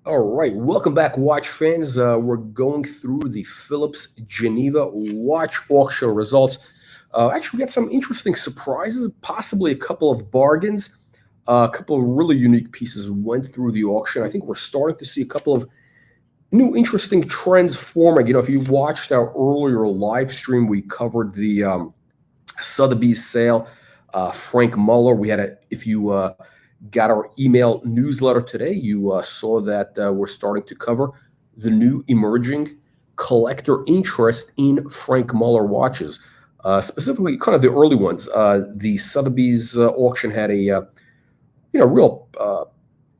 All right, welcome back, watch fans. We're going through the Phillips Geneva watch auction results. Actually, we got some interesting surprises, possibly a couple of bargains. A couple of really unique pieces went through the auction. I think we're starting to see a couple of new interesting trends forming. If you watched our earlier live stream, we covered the Sotheby's sale. Frank Muller, if you got our email newsletter today, you saw that we're starting to cover the new emerging collector interest in Frank Muller watches, specifically kind of the early ones. The Sotheby's auction had a real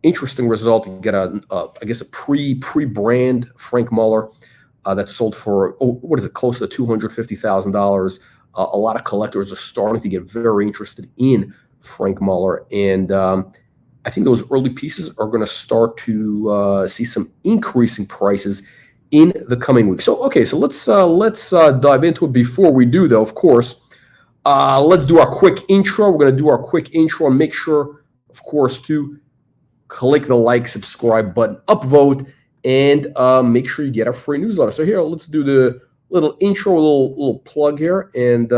interesting result. You get I guess a pre-brand Frank Muller that sold for close to $250,000. A lot of collectors are starting to get very interested in Frank Muller, and I think those early pieces are going to start to see some increasing prices in the coming weeks. So let's dive into it. Before we do, though, of course, let's do our quick intro. We're going to do our quick intro and make sure, of course, to click the like, subscribe button, upvote, and make sure you get our free newsletter. So here, let's do the little intro, a little plug here, and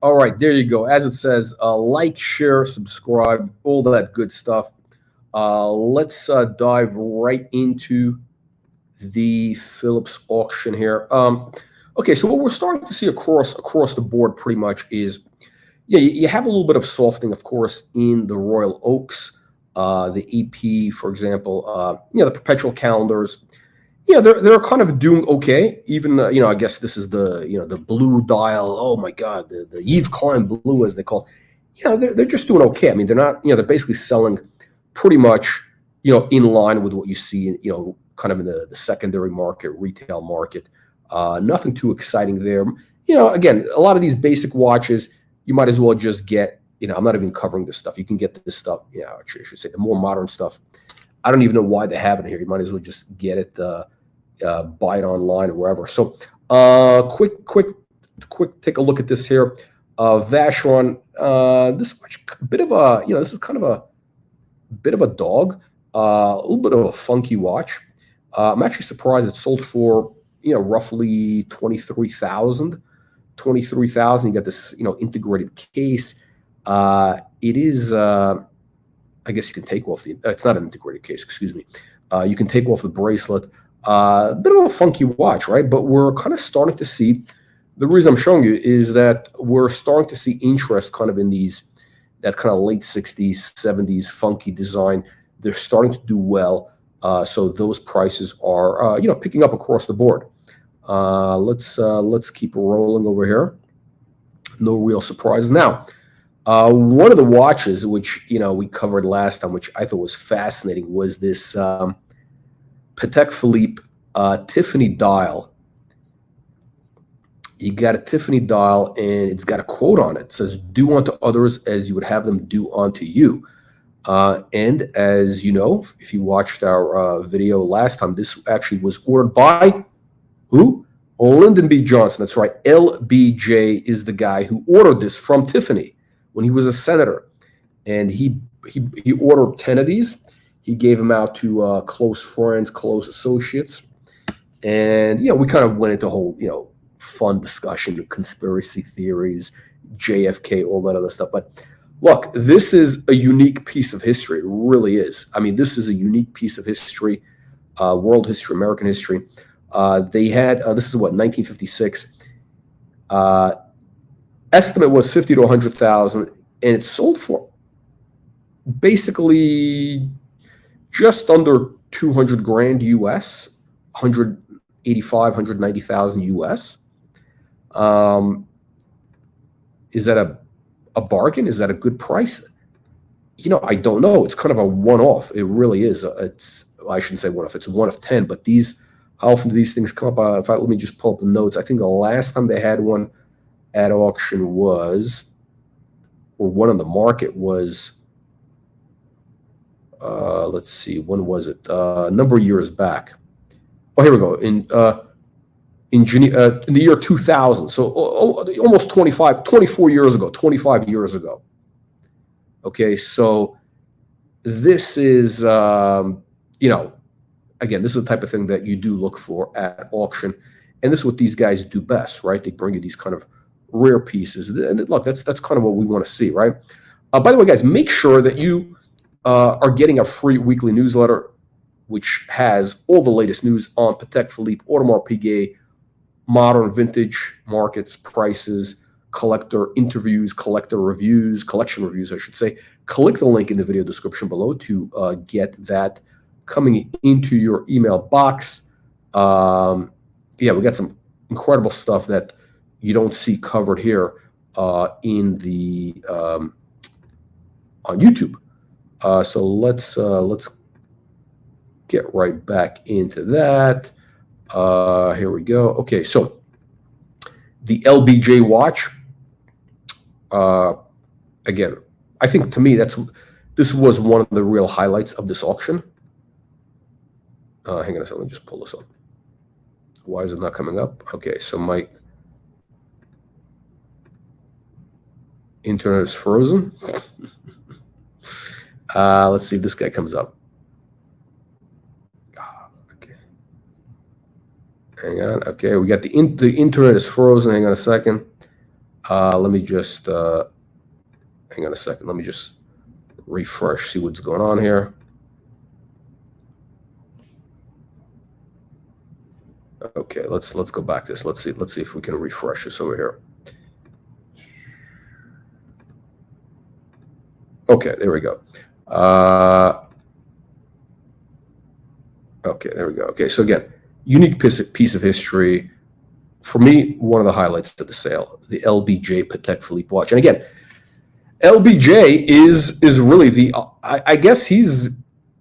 all right, there you go. As it says, like, share, subscribe, all that good stuff. Let's dive right into the Phillips auction here. Okay, so what we're starting to see across the board pretty much is, you have a little bit of softening, of course, in the Royal Oaks, the EP, for example, the Perpetual calendars. They're kind of doing okay. Even I guess this is the blue dial. Oh my God, the Yves Klein blue, as they call it. They're just doing okay. I mean, they're not. They're basically selling pretty much in line with what you see kind of in the secondary market, retail market. Nothing too exciting there. Again, a lot of these basic watches you might as well just get. I'm not even covering this stuff. You can get this stuff. Actually, I should say the more modern stuff. I don't even know why they have it here. You might as well just get it. Buy it online or wherever. So quick take a look at this here. Vacheron, this watch, bit of a, this is kind of a bit of a dog, a little bit of a funky watch. I'm actually surprised it sold for, roughly 23,000. You got this, integrated case. It is, I guess you can take off it's not an integrated case, excuse me. You can take off the bracelet. Bit of a funky watch, right? But we're kind of starting to see, the reason I'm showing you is that we're starting to see interest kind of in that kind of late 60s, 70s funky design. They're starting to do well. So those prices are, picking up across the board. Let's keep rolling over here. No real surprises. Now, one of the watches, which, we covered last time, which I thought was fascinating, was this Patek Philippe Tiffany dial. You got a Tiffany dial, and it's got a quote on it. It says, "Do unto others as you would have them do unto you." And as you know, if you watched our video last time, this actually was ordered by who? Lyndon B Johnson. That's right. LBJ is the guy who ordered this from Tiffany when he was a senator, and he ordered 10 of these. He gave them out to close friends, close associates. And, we kind of went into a whole, fun discussion, conspiracy theories, JFK, all that other stuff. But look, this is a unique piece of history. It really is. I mean, this is a unique piece of history, world history, American history. They had, this is what, 1956. Estimate was 50 to 100,000, and it sold for basically just under 200 grand US, 185, 190,000 US. Is that a bargain? Is that a good price? I don't know. It's kind of a one-off. It really is. I shouldn't say one-off. It's one of 10. But how often do these things come up? Let me just pull up the notes. I think the last time they had one at auction was or one on the market was, let's see, when was it? A number of years back. Oh, here we go. In the year 2000, so almost 24 years ago, 25 years ago. Okay, so this is, you know, again, this is the type of thing that you do look for at auction, and this is what these guys do best, right? They bring you these kind of rare pieces, and look, that's kind of what we want to see, right? By the way, guys, make sure that you are getting a free weekly newsletter, which has all the latest news on Patek Philippe, Audemars Piguet, modern vintage markets, prices, collector interviews, collector reviews, collection reviews, I should say. Click the link in the video description below to get that coming into your email box. Yeah, we got some incredible stuff that you don't see covered here in the on YouTube. So let's get right back into that. Here we go. Okay, so the LBJ watch. Again, I think to me this was one of the real highlights of this auction. Hang on a second, let me just pull this off. Why is it not coming up? Okay, so my internet is frozen. Let's see if this guy comes up. Okay. Hang on. Okay, we got the internet is frozen. Hang on a second. Let me just hang on a second. Let me just refresh, see what's going on here. Okay, let's go back to this. Let's see if we can refresh this over here. Okay, there we go. Okay, there we go. Okay, so again, unique piece of history. For me, one of the highlights of the sale, the LBJ Patek Philippe watch. And again, LBJ is really the, I guess he's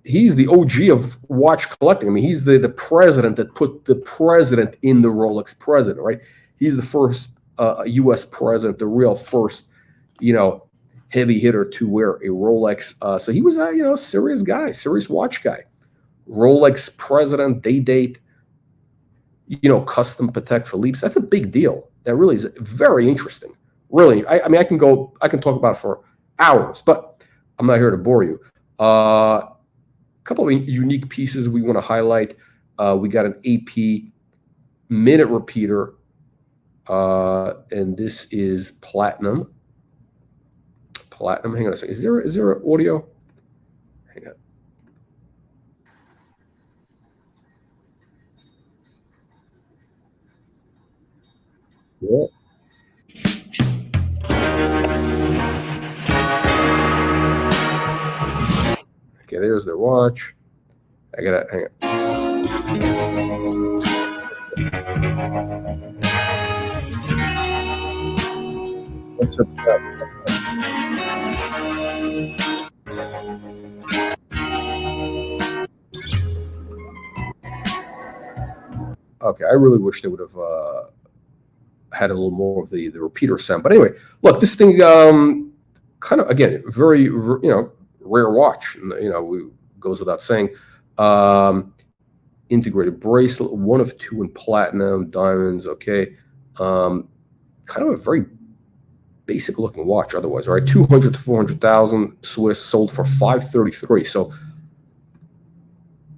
the OG of watch collecting. I mean, he's the president that put the president in the Rolex president, right? He's the first U.S. president, the real first, you know, heavy hitter to wear a Rolex. So he was a, you know, serious guy, serious watch guy. Rolex president, date, you know, custom Patek Philippe's. That's a big deal. That really is very interesting. Really, I mean, I can talk about it for hours, but I'm not here to bore you. A couple of unique pieces we want to highlight. We got an AP minute repeater, and this is platinum. Platinum. Hang on a second. Is there an audio? Hang on. Yeah. Okay, there's their watch. I gotta hang on. What's up? Okay, I really wish they would have had a little more of the repeater sound. But anyway, look, this thing kind of, again, very, you know, rare watch. You know, goes without saying. Integrated bracelet, 1 of 2 in platinum, diamonds. Okay, kind of a very basic looking watch. Otherwise, right? 200 to 400,000 Swiss, sold for 533. So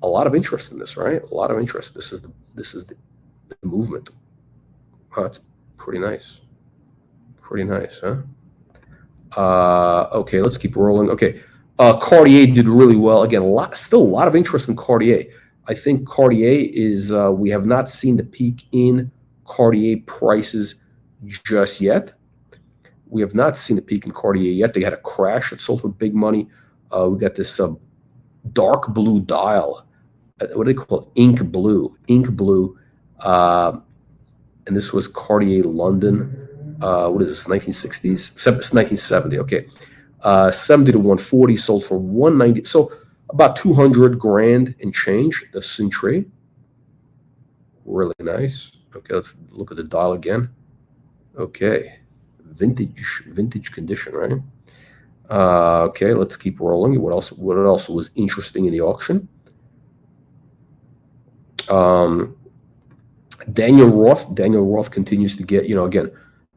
a lot of interest in this, right? A lot of interest. This is the movement. Oh, that's pretty nice. Pretty nice, huh? Okay, let's keep rolling. Okay, Cartier did really well. Again, still a lot of interest in Cartier. I think Cartier is, we have not seen the peak in Cartier prices just yet. We have not seen the peak in Cartier yet. They had a crash. It sold for big money. We got this dark blue dial. What do they call it? Ink blue. And this was Cartier London. What is this, 1960s? It's 1970, okay. 70 to 140, sold for 190. So about 200 grand and change, the Cintre. Really nice. Okay, let's look at the dial again. Okay, vintage condition, right? Okay, let's keep rolling. What else was interesting in the auction? Daniel Roth continues to get, again,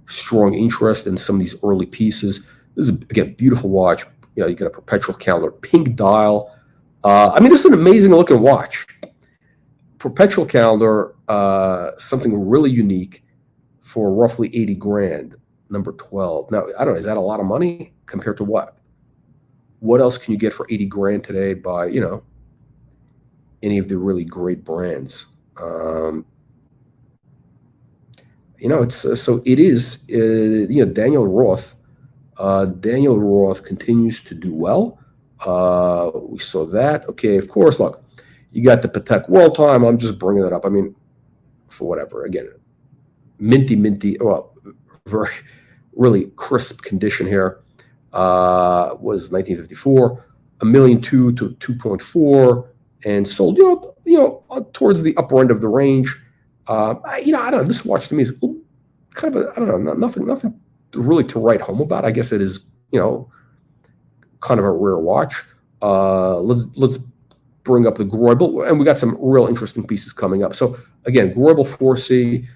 strong interest in some of these early pieces. This is, again, beautiful watch. You get a perpetual calendar, pink dial. I mean, this is an amazing looking watch. Perpetual calendar, something really unique for roughly 80 grand, number 12. Now, I don't know, is that a lot of money compared to what? What else can you get for 80 grand today by, any of the really great brands? It's so it is, Daniel Roth. Daniel Roth continues to do well. We saw that. Okay, of course, look, you got the Patek World Time. I'm just bringing that up. I mean, for whatever. Again, minty, well, very, really crisp condition here. Was 1954, $1.2 million to 2.4, and sold, towards the upper end of the range. I don't know. This watch to me is kind of I don't know, nothing really to write home about. I guess it is, kind of a rare watch. Let's bring up the Greubel, and we got some real interesting pieces coming up. So again, Greubel 4C,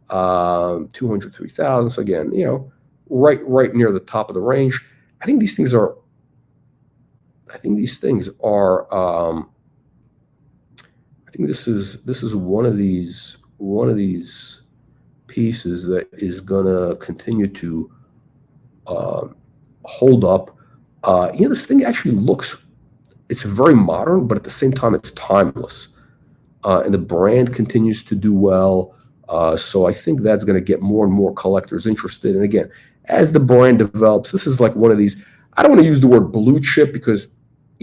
203,000. So again, right near the top of the range. I think these things are. I think this is one of these pieces that is gonna continue to hold up. This thing actually looks. It's very modern, but at the same time, it's timeless, and the brand continues to do well. So I think that's going to get more and more collectors interested. And again, as the brand develops, this is like one of these. I don't want to use the word blue chip because,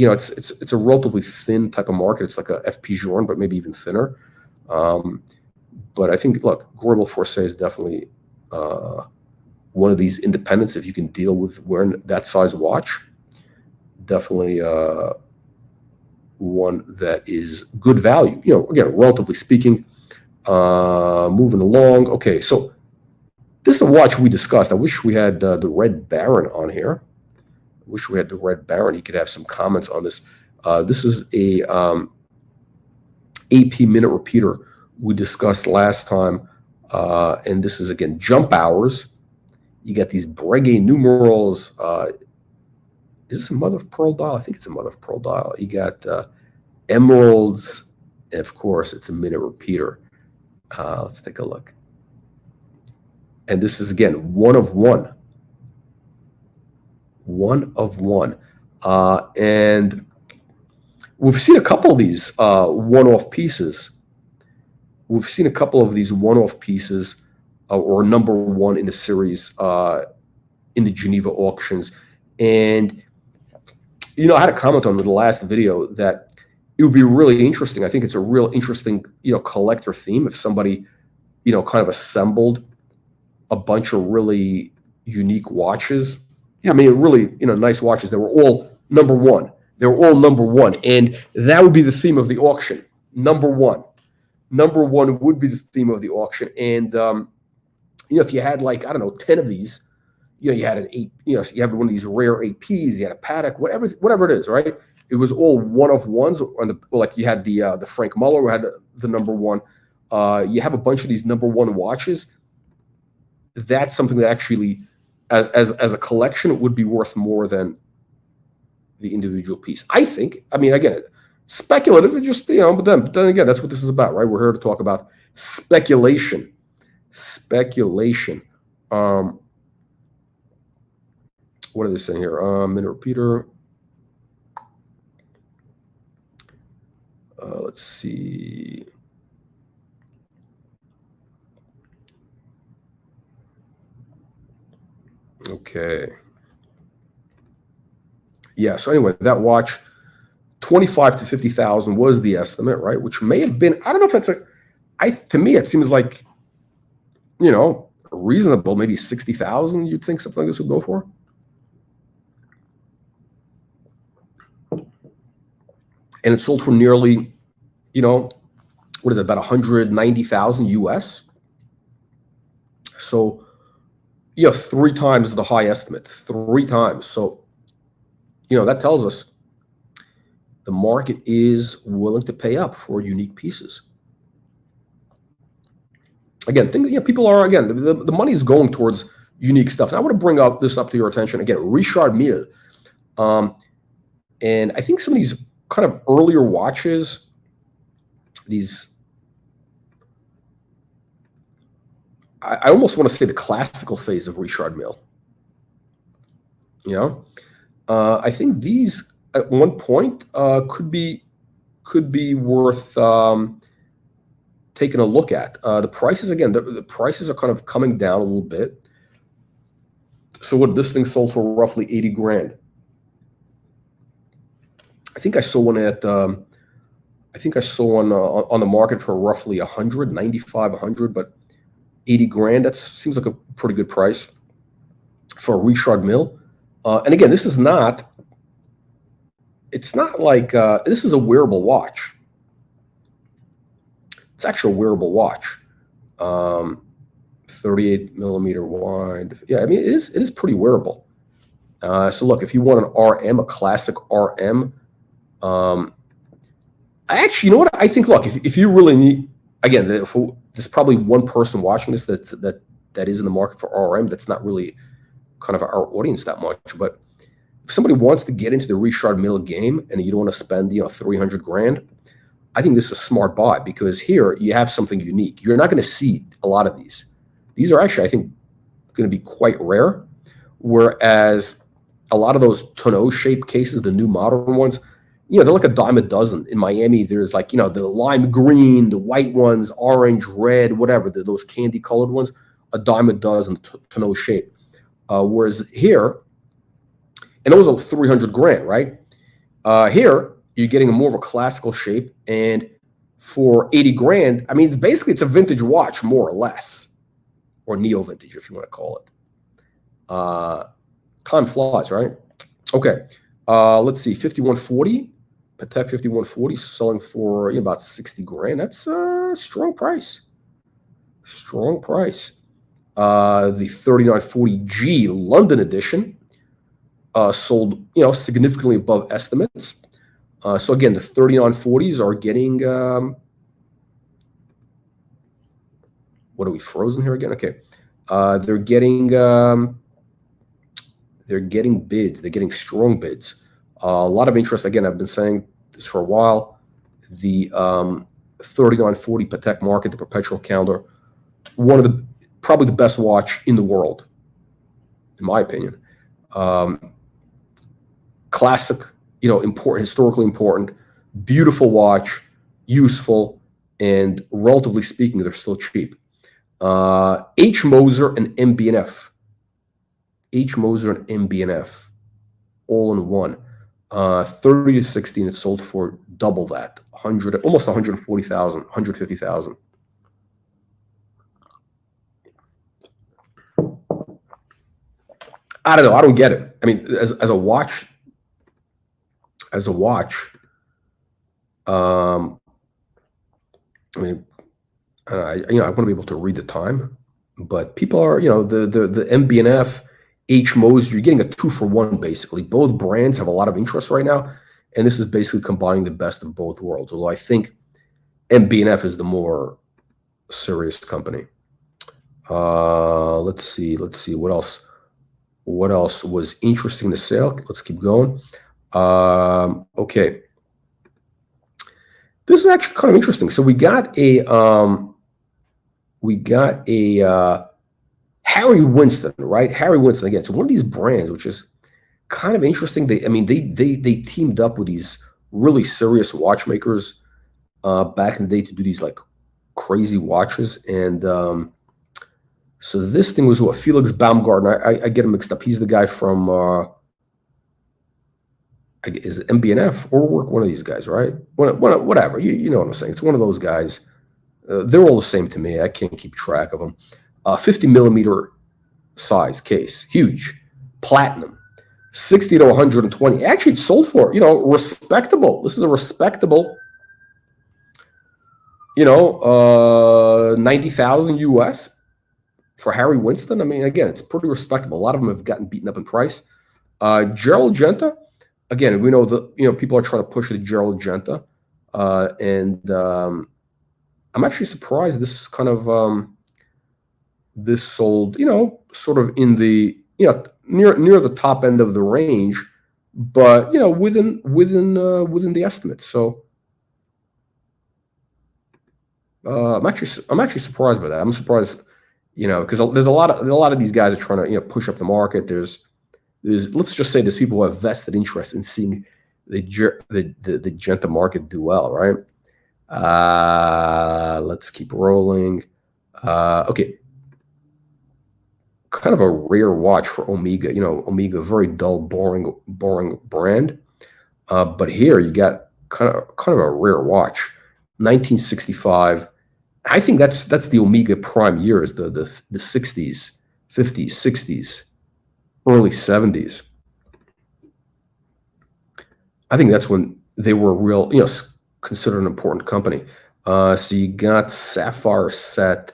it's a relatively thin type of market. It's like a FP Journe, but maybe even thinner. But I think, look, Greubel 4C is definitely one of these independents. If you can deal with wearing that size watch, definitely one that is good value. Again, relatively speaking. Moving along. Okay, so this is a watch we discussed. I wish we had the Red Baron on here. I wish we had the Red Baron. He could have some comments on this. This is a AP minute repeater we discussed last time, and this is, again, jump hours. You got these Breguet numerals. Is this a mother of pearl dial? I think it's a mother of pearl dial. You got emeralds, and of course, it's a minute repeater. Let's take a look. And this is, again, one of one. One of one. And we've seen a couple of these one-off pieces. We've seen a couple of these one-off pieces or number one in the series in the Geneva auctions. And, I had a comment on the last video that it would be really interesting. I think it's a real interesting, collector theme if somebody, kind of assembled a bunch of really unique watches. I mean, really, nice watches that were all number one. They were all number one, and that would be the theme of the auction. Number one. Number one would be the theme of the auction, and if you had, like, I don't know, 10 of these, you had an 8. You had one of these rare APs. You had a Patek, whatever it is, right? It was all one of ones. Like you had the Frank Muller who had the number one. You have a bunch of these number one watches. That's something that actually, as a collection, would be worth more than the individual piece. I think. I mean, again, speculative. It just but then again, that's what this is about, right? We're here to talk about speculation. Speculation. What are they saying here? Minute repeater. Let's see. Okay. Yeah. So anyway, that watch, 25 to 50,000 was the estimate, right? Which may have been. I don't know if that's to me, it seems like, reasonable. Maybe 60,000. You'd think something like this would go for. And it sold for nearly, what is it, about 190,000 US. So Yeah, 3 times the high estimate, 3 times. So, that tells us the market is willing to pay up for unique pieces. Again, people are, again, the money is going towards unique stuff. And I want to bring up this up to your attention. Again, Richard Mille. And I think some of these kind of earlier watches, I almost want to say the classical phase of Richard Mille. I think these at one point could be worth taking a look at. The prices, again, the prices are kind of coming down a little bit. So what, this thing sold for roughly 80 grand. I think I saw one at on the market for roughly 100, 95, 100, but 80 grand, that seems like a pretty good price for a Richard Mille. And again, this is not, it's not like, this is a wearable watch. It's actually a wearable watch. 38 millimeter wide. Yeah, I mean, it is pretty wearable. So look, if you want an RM, a classic RM, I actually, you know what? I think, look, if you really need, again, there's probably one person watching this that is in the market for RM. That's not really kind of our audience that much. But if somebody wants to get into the Richard Mille game and you don't want to spend 300 grand, I think this is a smart buy, because here you have something unique. You're not going to see a lot of these. These are actually, I think, going to be quite rare. Whereas a lot of those tonneau shaped cases, the new modern ones, they're like a dime a dozen. In Miami, there's like, the lime green, the white ones, orange, red, whatever, those candy colored ones, a dime a dozen tonneau shape. Whereas here, and those are 300 grand, right? Here, you're getting more of a classical shape. And for 80 grand, I mean, it's a vintage watch, more or less, or neo-vintage, if you want to call it. Time flies, right? Okay. Let's see, 5140. Patek 5140 selling for about 60 grand. That's a strong price. Strong price. The 3940G London edition sold, significantly above estimates. So again, the 3940s are getting, what are we, frozen here again? Okay. They're getting bids. They're getting strong bids. A lot of interest. Again, I've been saying this for a while. The 3940 Patek market, the Perpetual calendar, probably the best watch in the world, in my opinion. Classic, important, historically important, beautiful watch, useful, and relatively speaking, they're still cheap. H. Moser and MB&F. H. Moser and MB&F, all in one. 30 to 16, it sold for double that, almost 140,000, 150,000. I don't know. I don't get it. I mean, as a watch, I mean, I want to be able to read the time, but people are, the MB&F, H. Moser, you're getting a 2-for-1 basically. Both brands have a lot of interest right now, and this is basically combining the best of both worlds. Although I think MB&F is the more serious company. Let's see what else. What else was interesting to sale? Let's keep going. Okay, this is actually kind of interesting. So we got a Harry Winston, right? Harry Winston again. So one of these brands, which is kind of interesting. They teamed up with these really serious watchmakers back in the day to do these like crazy watches. And so this thing was what, Felix Baumgartner. I get him mixed up. He's the guy from is it MB&F or one of these guys, right? Whatever. You know what I'm saying. It's one of those guys. They're all the same to me. I can't keep track of them. 50 millimeter size case, huge, platinum, 60 to 120. Actually, it sold for, respectable. This is a respectable, 90,000 US For Harry Winston, I mean, again, it's pretty respectable. A lot of them have gotten beaten up in price. Gerald Genta, again, we know that people are trying to push the Gerald Genta, and I'm actually surprised this kind of this sold, sort of in the near the top end of the range, but within the estimate. So I'm actually surprised by that. I'm surprised, because there's a lot of these guys are trying to push up the market. There's let's just say there's people who have vested interest in seeing the Genta market do well, right? Let's keep rolling. Okay. Kind of a rare watch for Omega. Omega, very dull, boring brand. But here you got kind of a rare watch. 1965. I think that's the Omega prime years, the 60s, 50s, 60s, early 70s. I think that's when they were real, considered an important company. So you got sapphire set,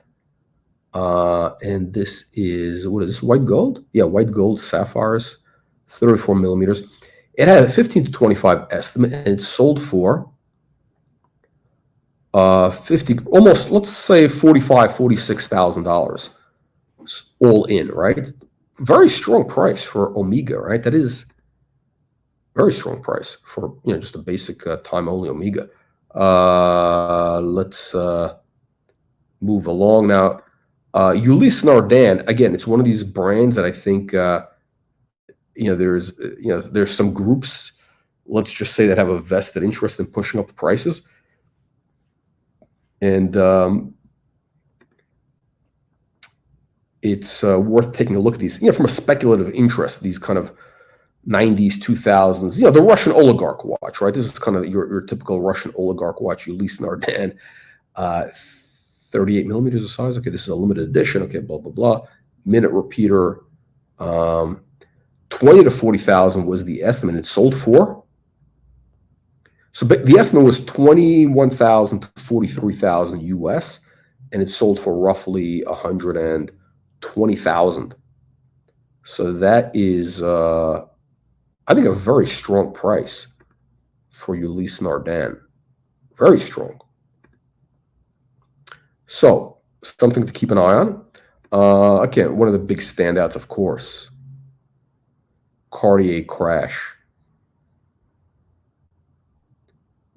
and this is, what is this, white gold? Yeah, white gold sapphires, 34 millimeters. It had a 15 to 25 estimate, and it sold for 50, almost, let's say $46,000 all in, right? Very strong price for Omega, right? That is very strong price for just a basic time only Omega. Let's move along now. Ulysse Nardin, again, it's one of these brands that I think there's some groups, let's just say, that have a vested interest in pushing up the prices. And it's worth taking a look at these, from a speculative interest, these kind of 90s, 2000s, the Russian oligarch watch, right? This is kind of your typical Russian oligarch watch, Ulysse Nardin, 38 millimeters of size. Okay, this is a limited edition. Okay, blah, blah, blah. Minute repeater, 20 to 40,000 was the estimate. It sold for. So the estimate was 21,000 to 43,000 US, and it sold for roughly 120,000. So that is, I think, a very strong price for Ulysse Nardin. Very strong. So something to keep an eye on. Again, one of the big standouts, of course, Cartier Crash.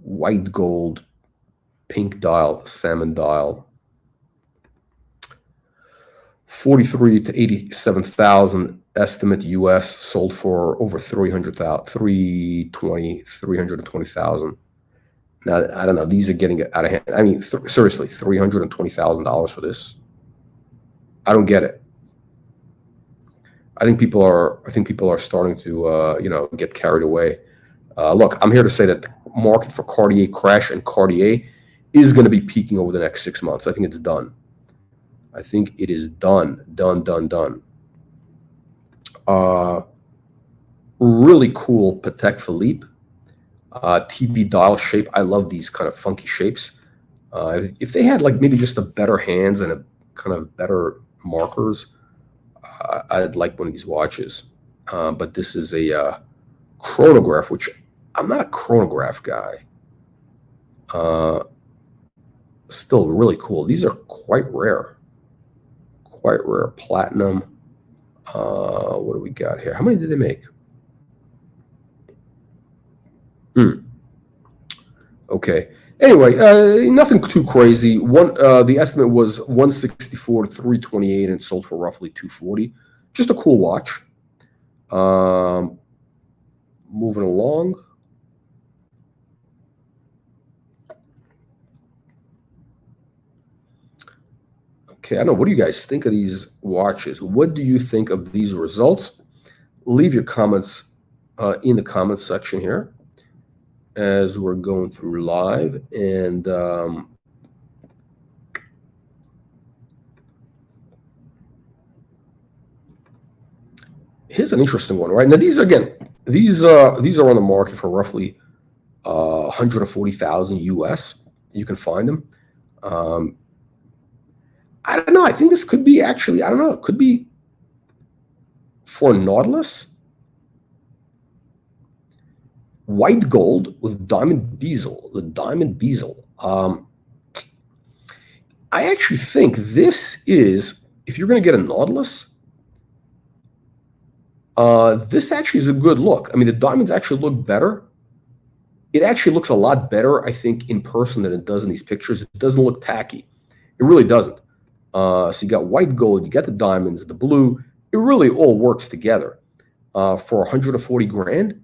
White gold, pink dial, salmon dial. 43 to 87,000 estimate US, sold for over 320,000. Now, I don't know, these are getting out of hand. I mean, seriously, $320,000 for this. I don't get it. I think people are starting to get carried away. Look, I'm here to say that the market for Cartier Crash and Cartier is going to be peaking over the next 6 months. I think it's done. I think it is done. Really cool Patek Philippe TV dial shape. I love these kind of funky shapes. If they had maybe just a better hands and a kind of better markers, I'd like one of these watches. But this is a chronograph, which I'm not a chronograph guy. Still really cool. These are quite rare. Platinum. What do we got here? How many did they make? Okay. Anyway, nothing too crazy. The estimate was 164 to 328, and sold for roughly 240. Just a cool watch. Moving along. Okay, I don't know. What do you guys think of these watches? What do you think of these results? Leave your comments in the comments section here as we're going through live. And here's an interesting one, right? Now, these are on the market for roughly 140,000 US. You can find them. I don't know. I think this could be actually, I don't know. It could be for Nautilus. White gold with diamond bezel. The diamond bezel. I actually think this is, if you're going to get a Nautilus, this actually is a good look. I mean, the diamonds actually look better. It actually looks a lot better, I think, in person than it does in these pictures. It doesn't look tacky. It really doesn't. So you got white gold, you got the diamonds, the blue. It really all works together. For 140 grand,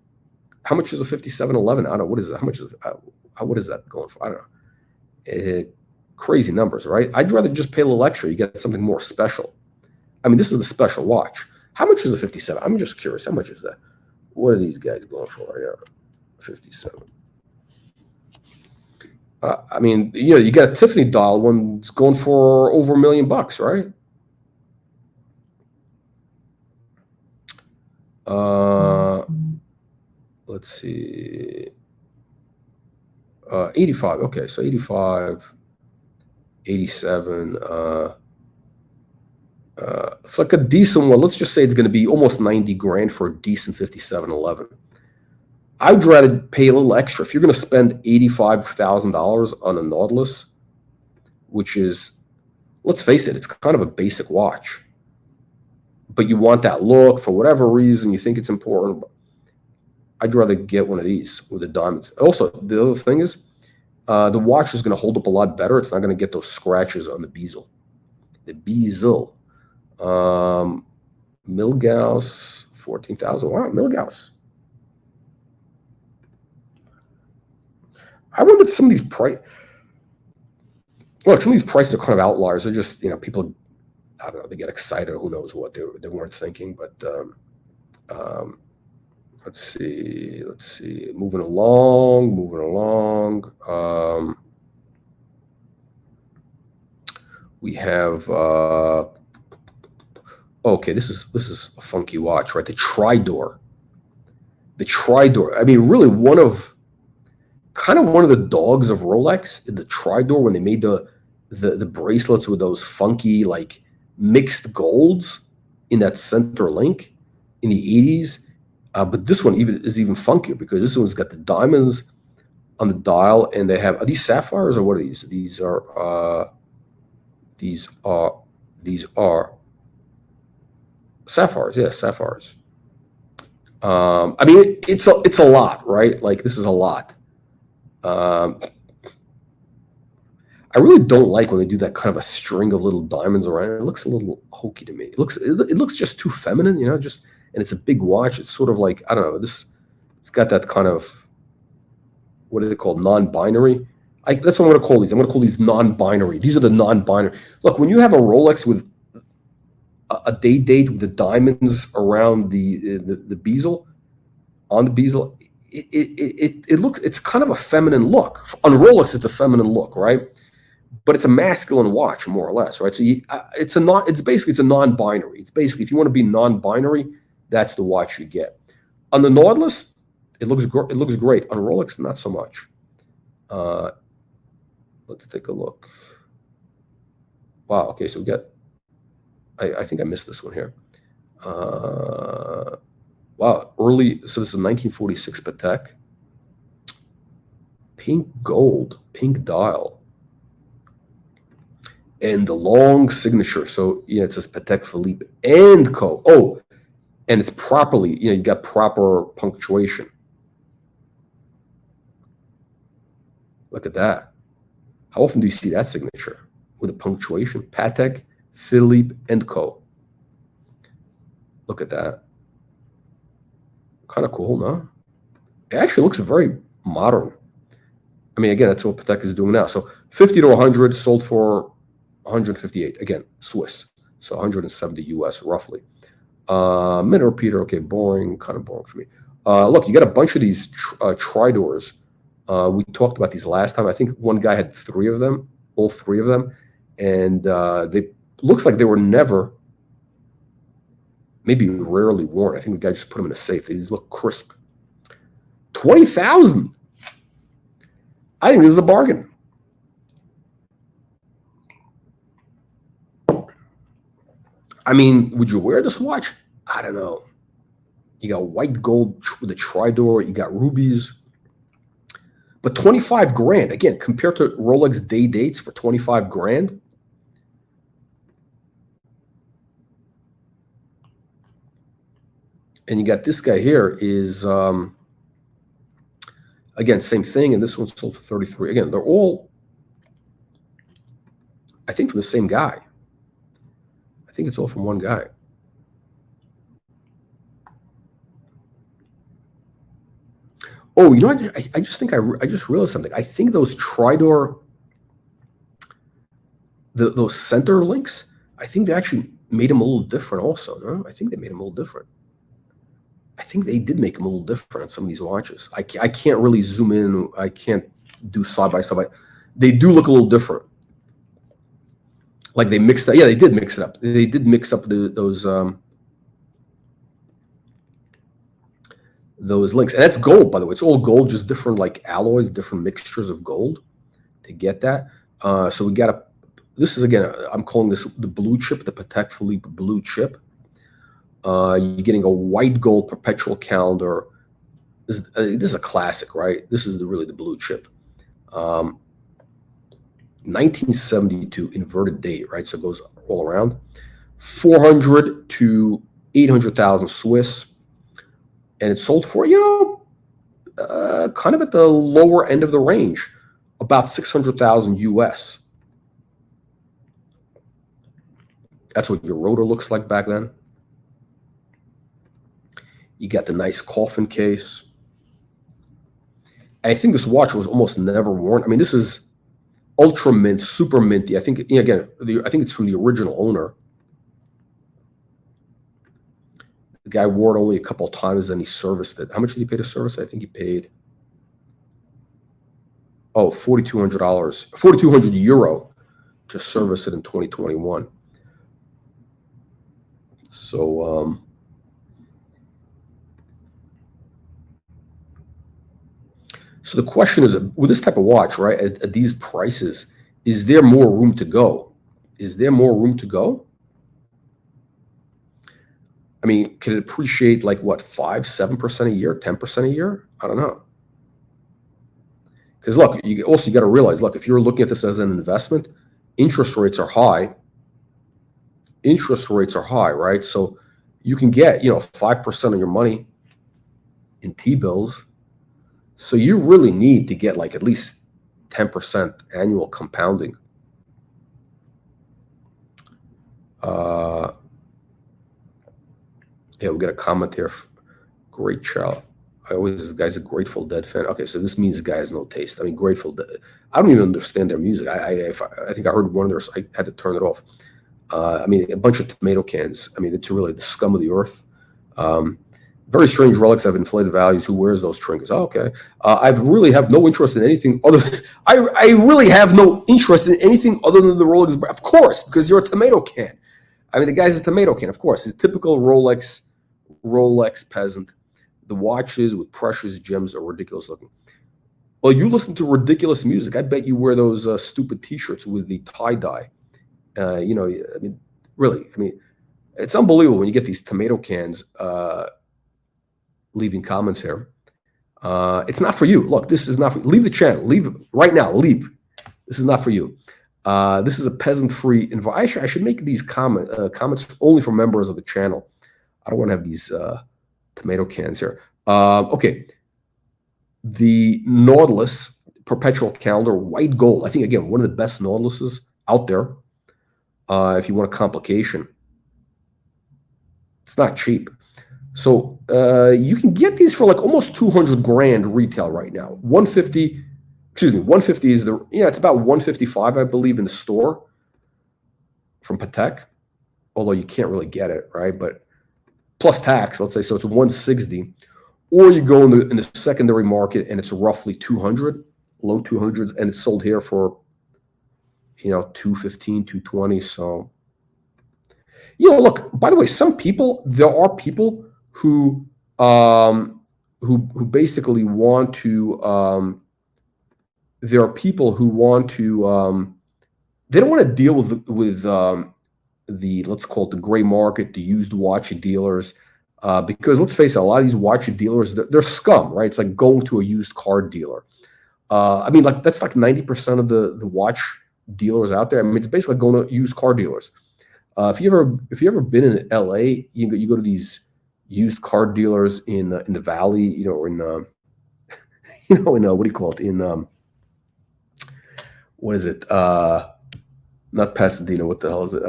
how much is a 5711? I don't know. What is it? How much is it? What is that going for? I don't know. Crazy numbers, right? I'd rather just pay a little extra. You get something more special. I mean, this is the special watch. How much is a 57? I'm just curious. How much is that? What are these guys going for here? 57. I mean, you got a Tiffany dial. One's going for over $1 million, right? Let's see. 85. Okay, so 85, 87. It's like a decent one. Let's just say it's going to be almost 90 grand for a decent 5711. I'd rather pay a little extra. If you're going to spend $85,000 on a Nautilus, which is, let's face it, it's kind of a basic watch, but you want that look for whatever reason, you think it's important, I'd rather get one of these with the diamonds. Also, the other thing is, the watch is going to hold up a lot better. It's not going to get those scratches on the bezel. The bezel. Milgauss, 14,000. Wow, Milgauss. I wonder if some of these some of these prices are kind of outliers. They're just, people, I don't know, they get excited. Who knows what they weren't thinking. But let's see. Moving along. We have okay. This is a funky watch, right? The Tridor. I mean, really kind of one of the dogs of Rolex, the Tridor, when they made the bracelets with those funky, like, mixed golds in that center link in the 80s. But this one is even funkier because this one's got the diamonds on the dial, and they have, are these sapphires or what are these? These are sapphires. Yeah, sapphires. I mean, it's a lot, right? Like, this is a lot. I really don't like when they do that kind of a string of little diamonds around. It looks a little hokey to me. It looks just too feminine, and it's a big watch. It's sort of like, I don't know, it's got that kind of, what are they called? Non-binary. That's what I'm going to call these. I'm going to call these non-binary. These are the non-binary. Look, when you have a Rolex with a date with the diamonds around the bezel, on the bezel, it looks, it's kind of a feminine look. On Rolex, it's a feminine look, right? But it's a masculine watch, more or less, right? So it's a non-binary. It's basically, if you want to be non-binary, that's the watch you get. On the Nautilus, it looks great. On Rolex, not so much. Let's take a look. Wow. Okay, so we got. I think I missed this one here. Wow, early. So this is 1946 Patek. Pink gold, pink dial. And the long signature. So, it says Patek Philippe and Co. Oh, and it's properly, you got proper punctuation. Look at that. How often do you see that signature with a punctuation? Patek Philippe and Co. Look at that. Kind of cool, no? It actually looks very modern. I mean, again, that's what Patek is doing now. So 50 to 100, sold for 158. Again, Swiss. So 170 US, roughly. Minute repeater, okay, boring, kind of boring for me. Look, you got a bunch of these Tridors. We talked about these last time. I think one guy had all three of them. And they looks like they were never, maybe rarely worn. I think the guy just put them in a safe. These look crisp. 20,000. I think this is a bargain. I mean, would you wear this watch? I don't know. You got white gold with a tridor. You got rubies. But 25 grand, again, compared to Rolex day dates for 25 grand. And you got this guy here is, again, same thing. And this one's sold for 33. Again, they're all, I think, from the same guy. I think it's all from one guy. Oh, you know what? I just think I just realized something. I think those Tridor, those center links, I think they actually made them a little different also. No, I think they made them a little different. I think they did make them a little different on some of these watches. I can't really zoom in. I can't do side by side. They do look a little different. Like they mixed that. Yeah, they did mix it up. They did mix up those links. And that's gold, by the way. It's all gold, just different like alloys, different mixtures of gold to get that. So we got this is, again, I'm calling this the blue chip, the Patek Philippe blue chip. You're getting a white gold perpetual calendar. This is a classic, right? This is really the blue chip. 1972 inverted date, right? So it goes all around. 400 to 800,000 Swiss. And it's sold for, kind of at the lower end of the range, about 600,000 US. That's what your rotor looks like back then. You got the nice coffin case. And I think this watch was almost never worn. I mean, this is ultra mint, super minty. I think, again, I think it's from the original owner. The guy wore it only a couple of times, then he serviced it. How much did he pay to service it? I think he paid, $4,200, 4,200 euro to service it in 2021. So, so the question is, with this type of watch, right, at these prices, is there more room to go? Is there more room to go? I mean, can it appreciate like what, 5-7% a year, 10% a year? I don't know. Because look, you got to realize, look, if you're looking at this as an investment, interest rates are high. Interest rates are high, right? So you can get, 5% of your money in T-bills. So you really need to get like at least 10% annual compounding. Yeah, we got a comment here. Great child. This guy's a Grateful Dead fan. Okay, so this means the guy has no taste. I mean, Grateful Dead. I don't even understand their music. I think I heard one of theirs. I had to turn it off. I mean, a bunch of tomato cans. I mean, it's really the scum of the earth. Very strange relics have inflated values. Who wears those trinkets? Oh, okay. I really have no interest in anything other than, I really have no interest in anything other than the Rolex. Of course, because you're a tomato can. I mean, the guy's a tomato can, of course. He's typical Rolex peasant. The watches with precious gems are ridiculous looking. Well, you listen to ridiculous music. I bet you wear those stupid T-shirts with the tie-dye. I mean, really, I mean, it's unbelievable when you get these tomato cans leaving comments here. It's not for you. Look, this is not for you. Leave the channel. Leave right now. Leave. This is not for you. This is a peasant-free environment. I should make these comments only for members of the channel. I don't want to have these tomato cans here. Okay. The Nautilus Perpetual Calendar, white gold. I think, again, one of the best Nautiluses out there. If you want a complication. It's not cheap. So you can get these for like almost 200 grand retail right now. 150 is it's about 155, I believe, in the store from Patek. Although you can't really get it, right? But plus tax, let's say, so it's 160. Or you go in the secondary market and it's roughly 200, low 200s, and it's sold here for 215, 220. So look, by the way, there are people who basically want to there are people who want to they don't want to deal with let's call it the gray market, the used watch dealers, because let's face it, a lot of these watch dealers, they're scum, right? It's like going to a used car dealer. I mean, like that's like 90% of the watch dealers out there. I mean, it's basically going to used car dealers. If you ever been in LA, you go to these used car dealers in the Valley, you know, or in what do you call it? In what is it? Not Pasadena. What the hell is it?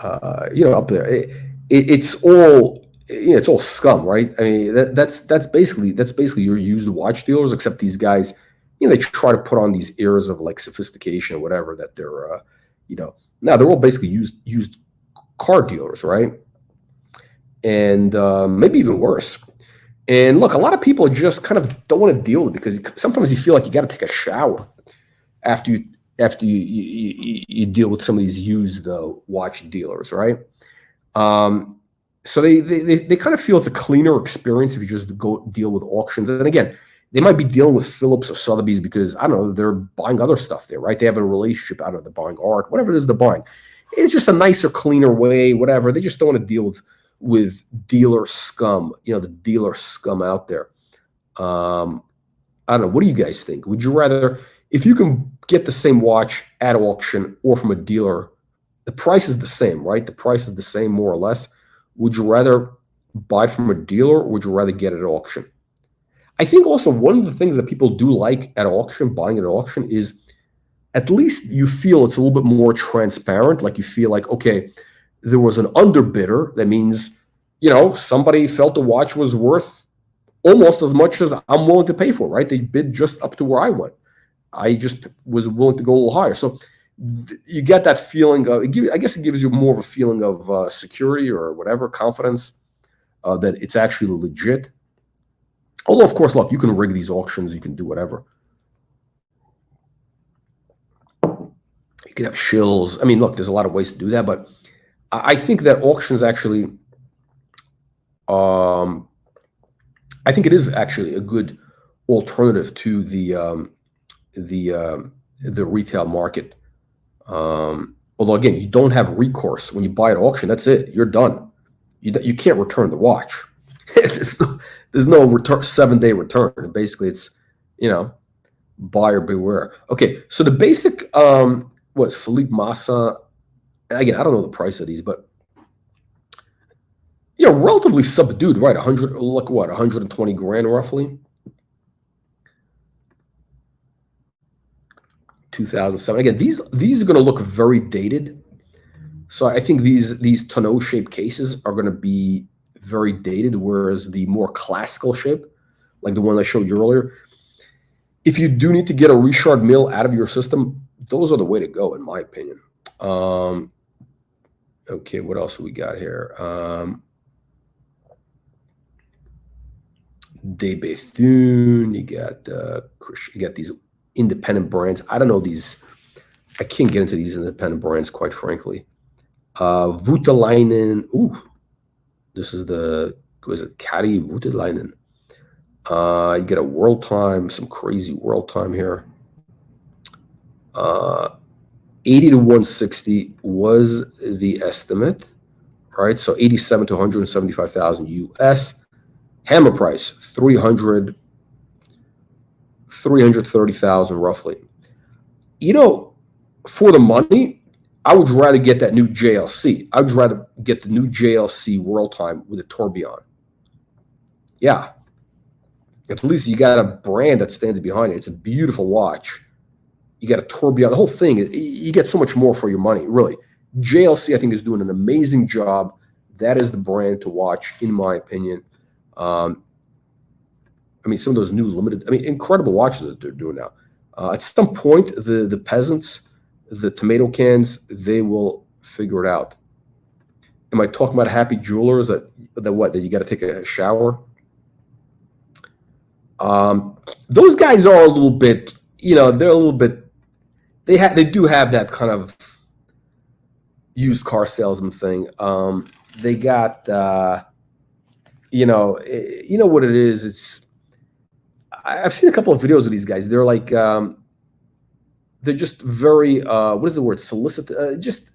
Up there. It's all it's all scum, right? I mean, that's basically your used watch dealers, except these guys, they try to put on these airs of like sophistication or whatever that they're, now they're all basically used car dealers, right? And maybe even worse. And look, a lot of people just kind of don't want to deal with it because sometimes you feel like you got to take a shower after you deal with some of these used watch dealers, right? So they kind of feel it's a cleaner experience if you just go deal with auctions. And again, they might be dealing with Phillips or Sotheby's because, I don't know, they're buying other stuff there, right? They have a relationship out of the buying art, whatever it is they're buying. It's just a nicer, cleaner way, whatever. They just don't want to deal with dealer scum, the dealer scum out there. I don't know. What do you guys think? Would you rather, if you can get the same watch at auction or from a dealer, the price is the same, right? The price is the same, more or less. Would you rather buy it from a dealer or would you rather get it at auction? I think also one of the things that people do like at auction, buying it at auction, is at least you feel it's a little bit more transparent. Like you feel like, okay, there was an underbidder. That means, somebody felt the watch was worth almost as much as I'm willing to pay for, right? They bid just up to where I went. I just was willing to go a little higher. So you get that feeling of, I guess it gives you more of a feeling of security or whatever, confidence that it's actually legit. Although, of course, look, you can rig these auctions. You can do whatever. You can have shills. I mean, look, there's a lot of ways to do that. But I think that auctions actually, I think it is actually a good alternative to the retail market. Although, again, you don't have recourse when you buy at auction. That's it. You're done. You can't return the watch. There's no 7-day return. Basically, it's, buyer beware. Okay, so the basic was Philippe Massa. Again, I don't know the price of these, but relatively subdued, right? 120 grand roughly. 2007. Again, these are going to look very dated. So I think these tonneau shaped cases are going to be very dated, whereas the more classical shape, like the one I showed you earlier, if you do need to get a Richard Mille out of your system, those are the way to go, in my opinion. Okay, what else we got here? De Bethune, you got these independent brands. I don't know these. I can't get into these independent brands, quite frankly. Voutilainen. Ooh, this is Caddy Voutilainen. You get a World Time, some crazy World Time here. 80 to 160 was the estimate, right? So 87 to 175,000 US. Hammer price 330,000 roughly. For the money, I would rather get that new JLC. I would rather get the new JLC World Time with a tourbillon. Yeah. At least you got a brand that stands behind it. It's a beautiful watch. You got a tourbillon. The whole thing, you get so much more for your money, really. JLC, I think, is doing an amazing job. That is the brand to watch, in my opinion. I mean, some of those new limited, incredible watches that they're doing now. At some point, the peasants, the tomato cans, they will figure it out. Am I talking about happy jewelers that you got to take a shower? Those guys are a little bit, they're a little bit, they do have that kind of used car salesman thing. They got, you know what it is. I've seen a couple of videos of these guys. They're like, they're just very, what is the word? Solicit, just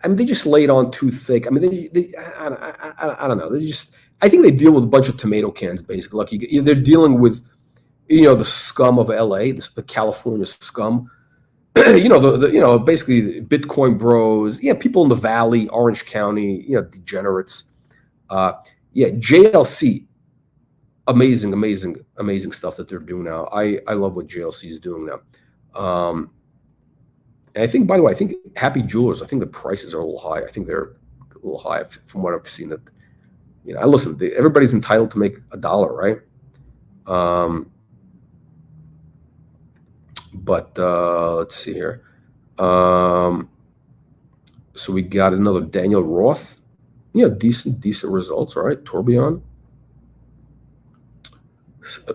I mean, they just lay it on too thick. I mean, I don't know. They just, I think they deal with a bunch of tomato cans, basically. Like they're dealing with, the scum of LA, the California scum. Basically Bitcoin bros, people in the Valley, Orange County, degenerates. JLC, amazing stuff that they're doing now. I love what JLC is doing now. And I think, by the way, I think Happy Jewelers, I think the prices are a little high. I think they're a little high from what I've seen. That, everybody's entitled to make $1, right? But let's see here. So we got another Daniel Roth. Decent results, right? Tourbillon,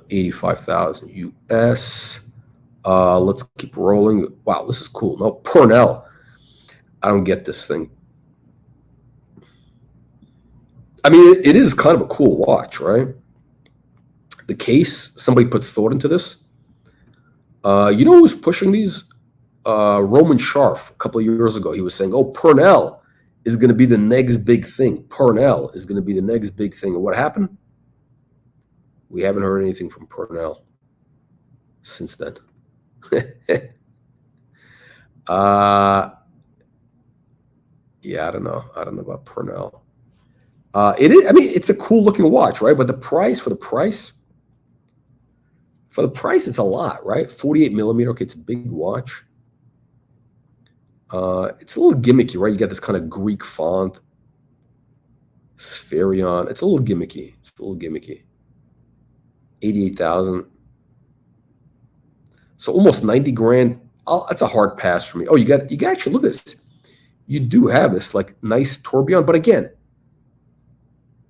85,000 US. Let's keep rolling. Wow, this is cool. No, Purnell. I don't get this thing. I mean, it is kind of a cool watch, right? The case, somebody put thought into this. You know who was pushing these? Roman Scharf a couple of years ago. He was saying, oh, Purnell is going to be the next big thing. Purnell is going to be the next big thing. And what happened? We haven't heard anything from Purnell since then. Yeah, I don't know about Purnell. It is. I mean, it's a cool looking watch, right? But the price, for the price, it's a lot, right? 48 millimeter. Okay, it's a big watch. It's a little gimmicky, right? You got this kind of Greek font, Spherion. It's a little gimmicky. 88,000. So almost 90 grand. That's a hard pass for me. Oh, you got actually, look at this. You do have this like nice tourbillon, but again,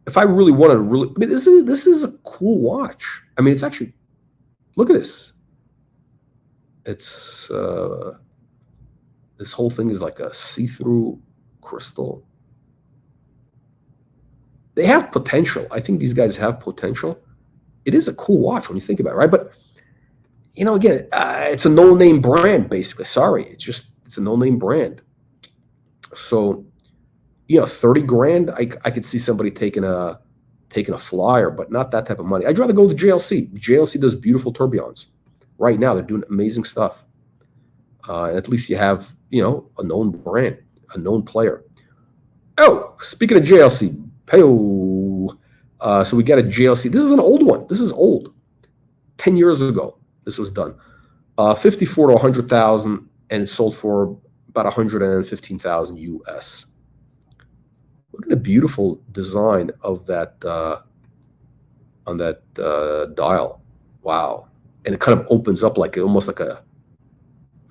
if I really wanted to I mean, this is a cool watch. I mean, it's actually, look at this. It's this whole thing is like a see-through crystal. They have potential. I think these guys have potential. It is a cool watch when you think about it, right? But again, it's a no-name brand, basically. Sorry, it's a no-name brand. So, 30 grand, I could see somebody taking a flyer, but not that type of money. I'd rather go to JLC. JLC does beautiful tourbillons. Right now, they're doing amazing stuff. And at least you have, a known brand, a known player. Oh, speaking of JLC, so we got a JLC. This is an old one. This is old. 10 years ago, this was done. 54 to 100,000, and it sold for about 115,000 US. Look at the beautiful design of that on that dial. Wow. And it kind of opens up like almost like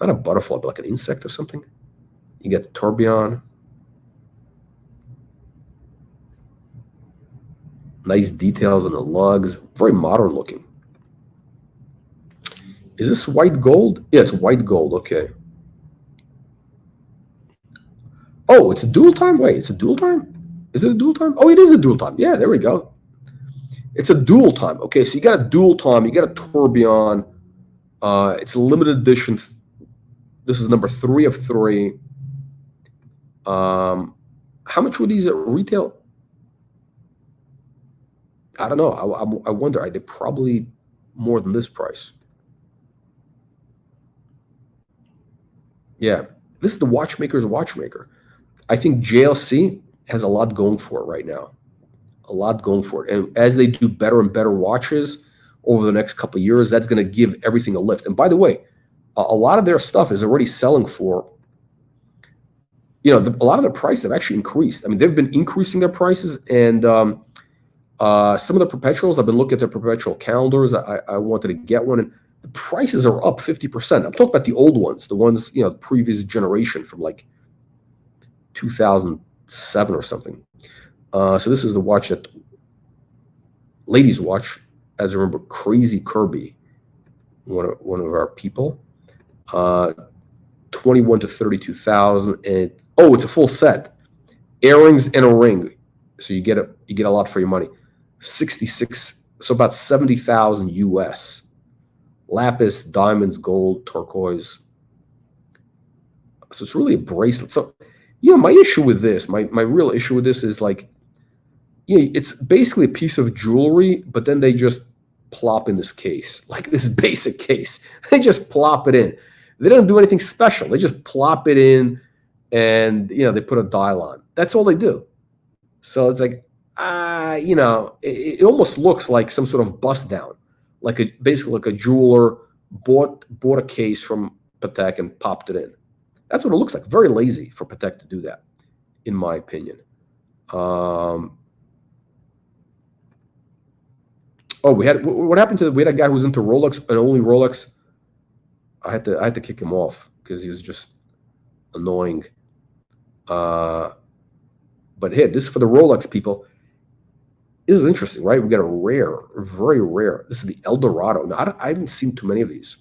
not a butterfly, but like an insect or something. You get the tourbillon. Nice details on the lugs. Very modern looking. Is this white gold? Yeah, it's white gold. Okay. Oh, it's a dual time? Wait, it's a dual time? Is it a dual time? Oh, it is a dual time. Yeah, there we go. It's a dual time. Okay, so you got a dual time. You got a tourbillon. It's a limited edition. This is number 3 of 3. How much were these at retail? I don't know. I wonder. Are they probably more than this price? Yeah, this is the watchmaker's watchmaker. I think JLC has a lot going for it right now. A lot going for it. And as they do better and better watches over the next couple of years, that's going to give everything a lift. And by the way, a lot of their stuff is already selling for, a lot of their prices have actually increased. I mean, they've been increasing their prices. And some of the perpetuals, I've been looking at their perpetual calendars. I wanted to get one. And the prices are up 50%. I'm talking about the old ones, the ones, the previous generation from like 2007 or something. So this is the watch that ladies watch, as I remember, Crazy Kirby, one of our people, 21 to 32,000, and it's a full set, earrings and a ring, so you get a lot for your money. 66, so about 70,000 US. Lapis, diamonds, gold, turquoise. So it's really a bracelet. So my issue with this, my real issue with this is like, it's basically a piece of jewelry, but then they just plop in this case, like this basic case. They just plop it in. They don't do anything special. They just plop it in, and they put a dial on. That's all they do. So it's like, it almost looks like some sort of bust down, basically like a jeweler bought a case from Patek and popped it in. That's what it looks like. Very lazy for Patek to do that, in my opinion. What happened to we had a guy who was into Rolex and only Rolex. I had to kick him off because he was just annoying. But hey, this is for the Rolex people. This is interesting, right? We got a rare, very rare. This is the El Dorado. Now, I haven't seen too many of these.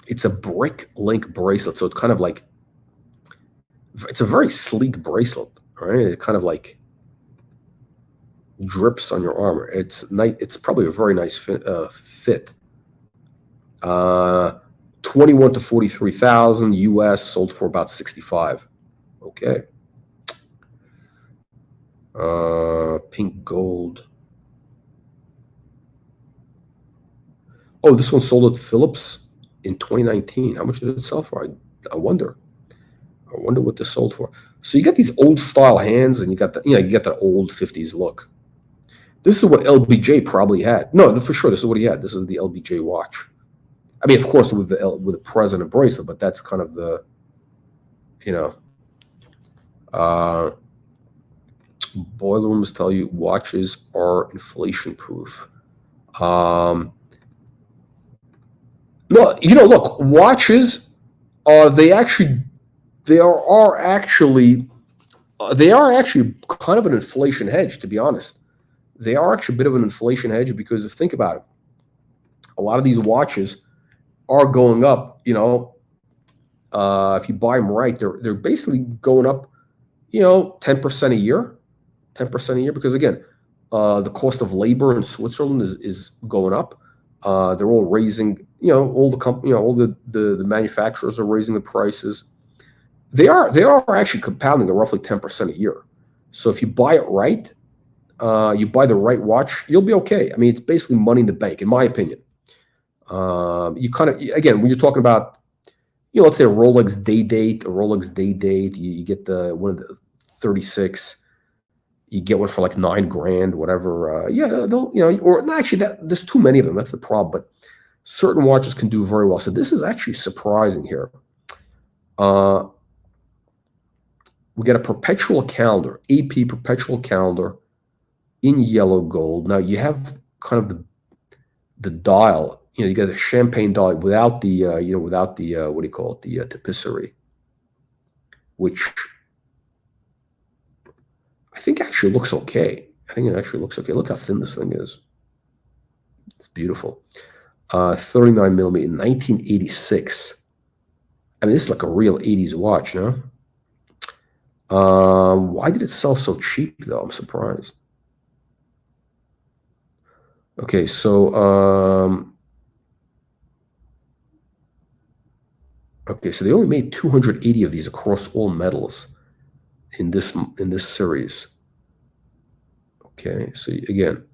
It's a brick link bracelet, so it's kind of like, it's a very sleek bracelet, right? It kind of like drips on your arm. It's nice. It's probably a very nice fit. 21 to 43,000 US, sold for about 65. Okay. Pink gold. Oh, this one sold at Phillips in 2019. How much did it sell for? I wonder. I wonder what this sold for. So you got these old style hands, and you got you get that old 50s look. This is what LBJ probably had. No, for sure, this is what he had. This is the LBJ watch. I mean, of course, with the president bracelet, but that's kind of the, boiler rooms tell you watches are inflation proof. No, look, watches they are actually kind of an inflation hedge, to be honest. They are actually a bit of an inflation hedge because think about it. A lot of these watches are going up, if you buy them right, they're basically going up, 10% a year, 10% a year, because again, the cost of labor in Switzerland is going up. They're all raising, all the manufacturers are raising the prices. They are actually compounding at roughly 10% a year. So if you buy it right, you buy the right watch, you'll be okay. I mean, it's basically money in the bank, in my opinion. You kind of, again, when you're talking about, let's say a Rolex day date, you get the one of the 36, you get one for like $9,000, whatever. They'll, or no, actually, there's too many of them. That's the problem. But certain watches can do very well. So this is actually surprising here. We get a perpetual calendar, AP perpetual calendar in yellow gold. Now you have kind of the dial. You got a champagne dial without the what do you call it, the tapisserie, which I think actually looks okay. I think it actually looks okay. Look how thin this thing is. It's beautiful. 39 millimeter, 1986. I mean, this is like a real 80s watch, no? Why did it sell so cheap, though? I'm surprised. Okay, so so they only made 280 of these across all metals in this series. Okay, so again,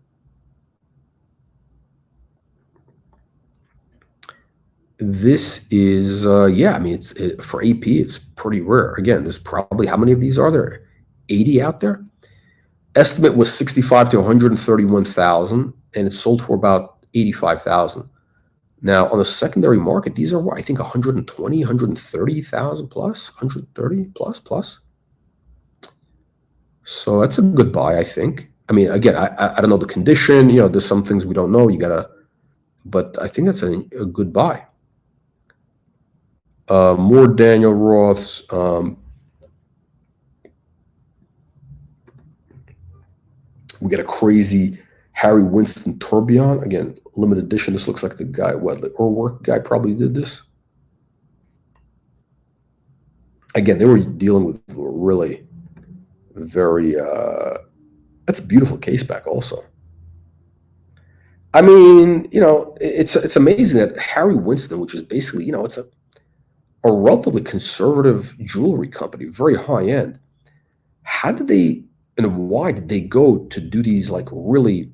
this is I mean, for AP, it's pretty rare. Again, there's probably, how many of these are there? 80 out there. Estimate was 65 to 131,000, and it sold for about 85,000. Now, on the secondary market, these are, I think, 120, 130,000 plus, 130 plus. So that's a good buy, I think. I mean, again, I don't know the condition. There's some things we don't know. But I think that's a good buy. More Daniel Roths. We got a crazy Harry Winston tourbillon. Again, limited edition. This looks like the guy, the Urwerk guy probably did this. Again, they were dealing with really very, that's a beautiful case back also. I mean, it's amazing that Harry Winston, which is basically, it's a a relatively conservative jewelry company, very high end. How did they and why did they go to do these like really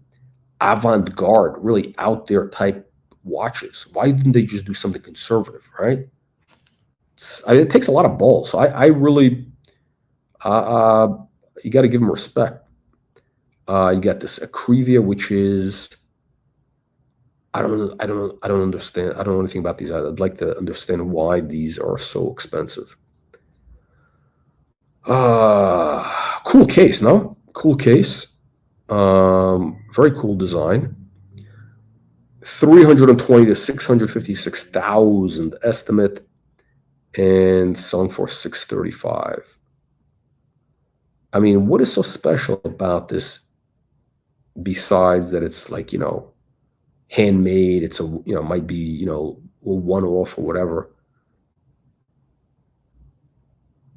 avant-garde, really out there type watches? Why didn't they just do something conservative, right? It takes a lot of balls. So I really, you got to give them respect. You got this Acrivia, which is, I don't understand. I don't know anything about these. I'd like to understand why these are so expensive. Cool case, no? Cool case. Very cool design. 320 to 656,000 estimate, and selling for 635. I mean, what is so special about this besides that it's like, handmade? It's might be, a one-off or whatever.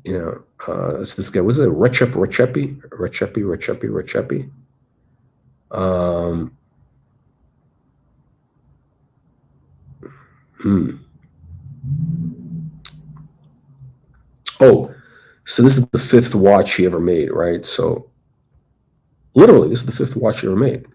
It's this guy. Was it Recepi? Oh, so this is the 5th watch he ever made, right? So literally, this is the 5th watch he ever made.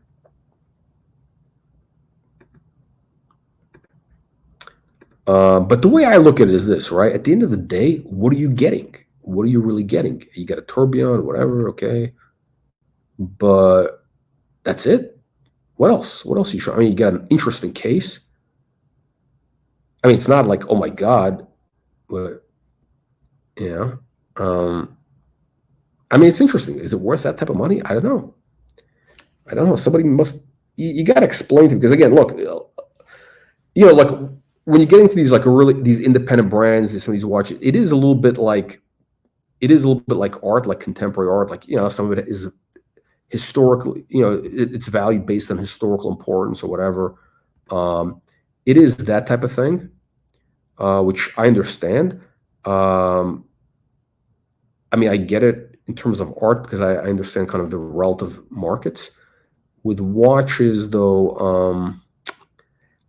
But the way I look at it is this, right? At the end of the day, what are you getting? What are you really getting? You got a tourbillon, whatever, okay. But that's it. What else? What else are you trying? I mean, you got an interesting case. I mean, it's not like, oh my God, but yeah. I mean, it's interesting. Is it worth that type of money? I don't know. Somebody must. You got to explain to me, because again, look, like when you get into these like these independent brands, some of these watches, it is a little bit like art, like contemporary art. Like some of it is historically, it's valued based on historical importance or whatever. It is that type of thing, which I understand. I mean, I get it in terms of art because I understand kind of the relative markets. With watches, though,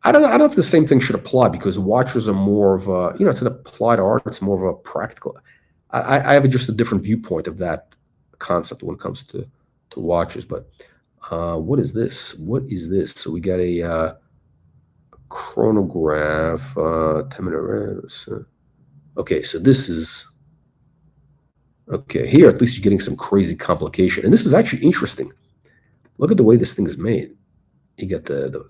I don't know if the same thing should apply, because watches are more of a, it's an applied art. It's more of a practical. I have just a different viewpoint of that concept when it comes to watches. But what is this? What is this? So we got a chronograph, 10-minute. Okay, so this is. Okay, here at least you're getting some crazy complication, and this is actually interesting. Look at the way this thing is made. You get the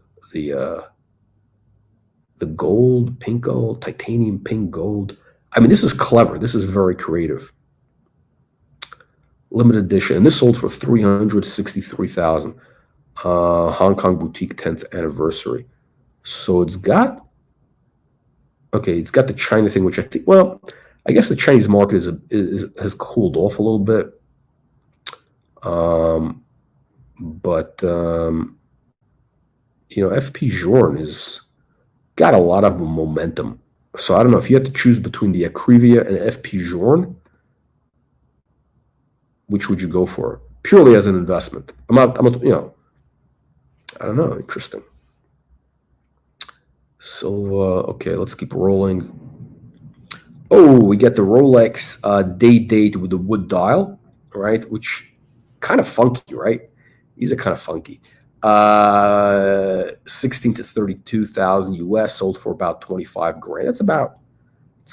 gold, pink gold, titanium pink gold. I mean, this is clever. This is very creative. Limited edition, and this sold for 363,000. Hong Kong boutique 10th anniversary. So it's got the China thing, which I think. Well, I guess the Chinese market has cooled off a little bit. But FP Journe has got a lot of momentum. So I don't know if you had to choose between the Acrivia and FP Journe, which would you go for? Purely as an investment. I don't know. Interesting. So okay, let's keep rolling. Oh, we get the Rolex date with the wood dial, right? Which kind of funky, right? These are kind of funky. 16 to 32,000 US, sold for about 25 grand. It's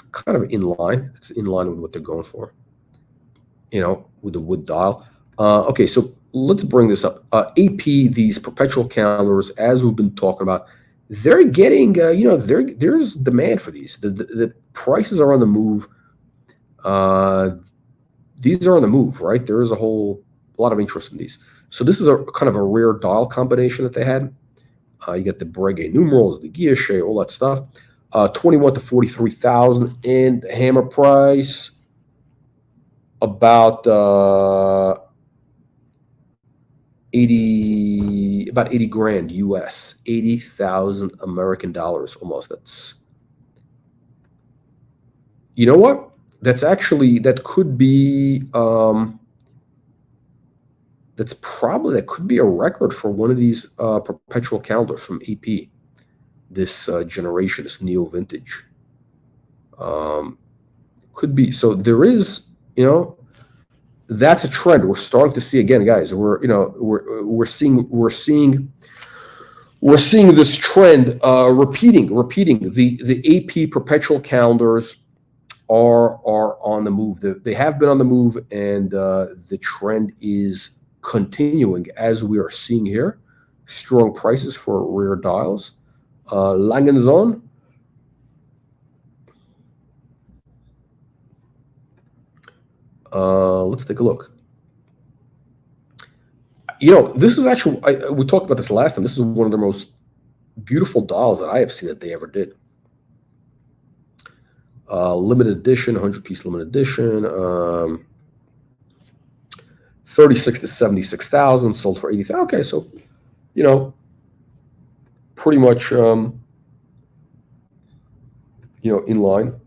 kind of in line. It's in line with what they're going for, with the wood dial. Okay, so let's bring this up. AP, these perpetual calendars, as we've been talking about, they're getting, there's demand for these. The prices are on the move. These are on the move, right? There is a lot of interest in these. So this is a kind of a rare dial combination that they had. You get the Breguet numerals, the guilloche, all that stuff. 21 to 43,000, and the hammer price about 80 grand US, 80,000 American dollars almost. That's, you know what? That could be that could be a record for one of these perpetual calendars from AP, this generation, this neo vintage. Could be. So there is, that's a trend we're starting to see again, guys. We're seeing this trend repeating. The AP perpetual calendars are on the move. They have been on the move, and the trend is continuing as we are seeing here. Strong prices for rare dials. Langenzoon. Let's take a look. This is actually, we talked about this last time. This is one of the most beautiful dials that I have seen that they ever did. Limited edition, 100-piece limited edition. 36 to 76,000, sold for 80,000. Okay, so pretty much in line.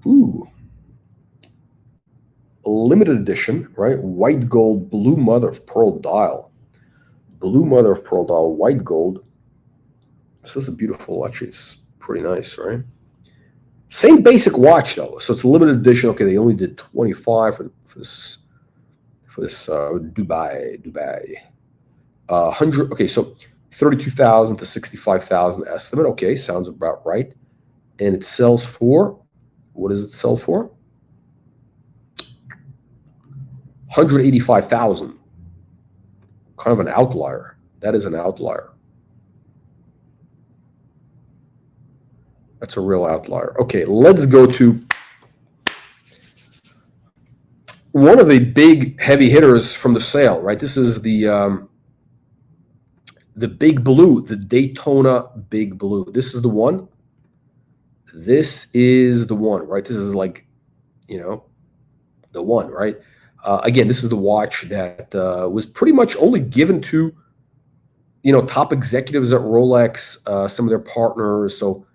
Ooh. Limited edition, right? White gold, blue mother of pearl dial. Blue mother of pearl dial, white gold. This is a beautiful, actually, it's pretty nice, right? Same basic watch though, so it's a limited edition. Okay, they only did 25 for this Dubai. 100. Okay, so 32,000 to 65,000 estimate. Okay, sounds about right. And it sells for, what does it sell for? 185,000. Kind of an outlier. That is an outlier. That's a real outlier. Okay, let's go to one of the big heavy hitters from the sale, right? This is the Big Blue, the Daytona Big Blue. This is the one. This is the one, right? This is like, the one, right? Again, this is the watch that was pretty much only given to, top executives at Rolex, some of their partners. So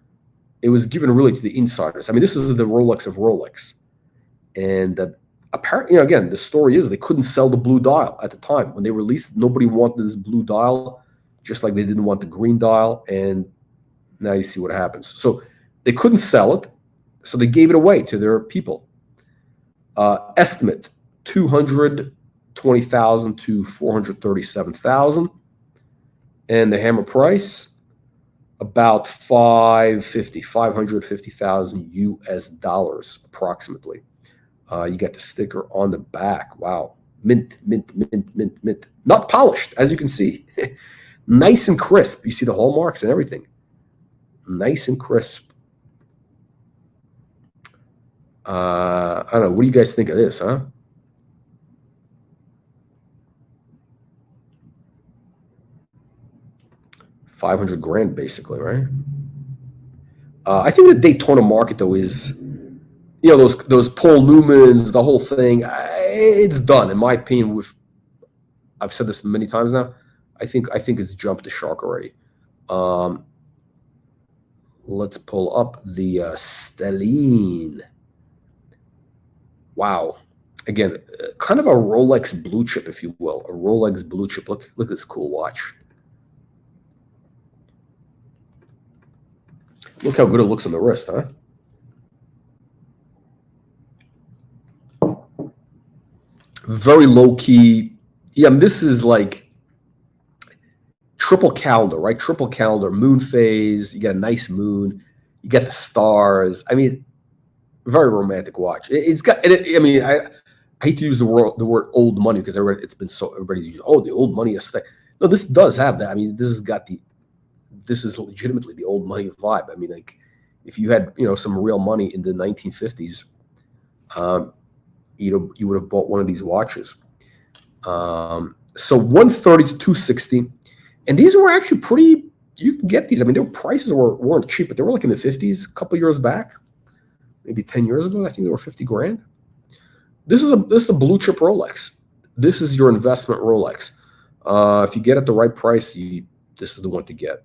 it was given really to the insiders. I mean, this is the Rolex of Rolex. And apparently, again, the story is they couldn't sell the blue dial at the time. When they released it, nobody wanted this blue dial, just like they didn't want the green dial. And now you see what happens. So they couldn't sell it, so they gave it away to their people. Estimate 220,000 to 437,000, and the hammer price about 550,000 US dollars approximately. You got the sticker on the back. Wow, mint. Not polished, as you can see. Nice and crisp. You see the hallmarks and everything. Nice and crisp. I don't know. What do you guys think of this, huh? $500,000 basically, right? I think the Daytona market though is, those Paul Newmans, the whole thing. It's done, in my opinion. I've said this many times now. I think it's jumped the shark already. Let's pull up the Stelline. Wow. Again, kind of a Rolex blue chip, if you will. A Rolex blue chip. Look at this cool watch. Look how good it looks on the wrist, huh? Very low key. Yeah, I mean, this is like triple calendar, right? Triple calendar, moon phase. You got a nice moon. You got the stars. I mean, very romantic watch. It's got. I mean, I hate to use the word old money because everybody's using the old money aesthetic. No, this does have that. I mean, this is legitimately the old money vibe. I mean, like if you had some real money in the 1950s, you would have bought one of these watches. So 130 to 260, and these were actually pretty. You can get these. I mean, their prices weren't cheap, but they were like in the 50s a couple years back, maybe 10 years ago. I think they were $50,000. This is a blue chip Rolex. This is your investment Rolex. If you get it at the right price, this is the one to get.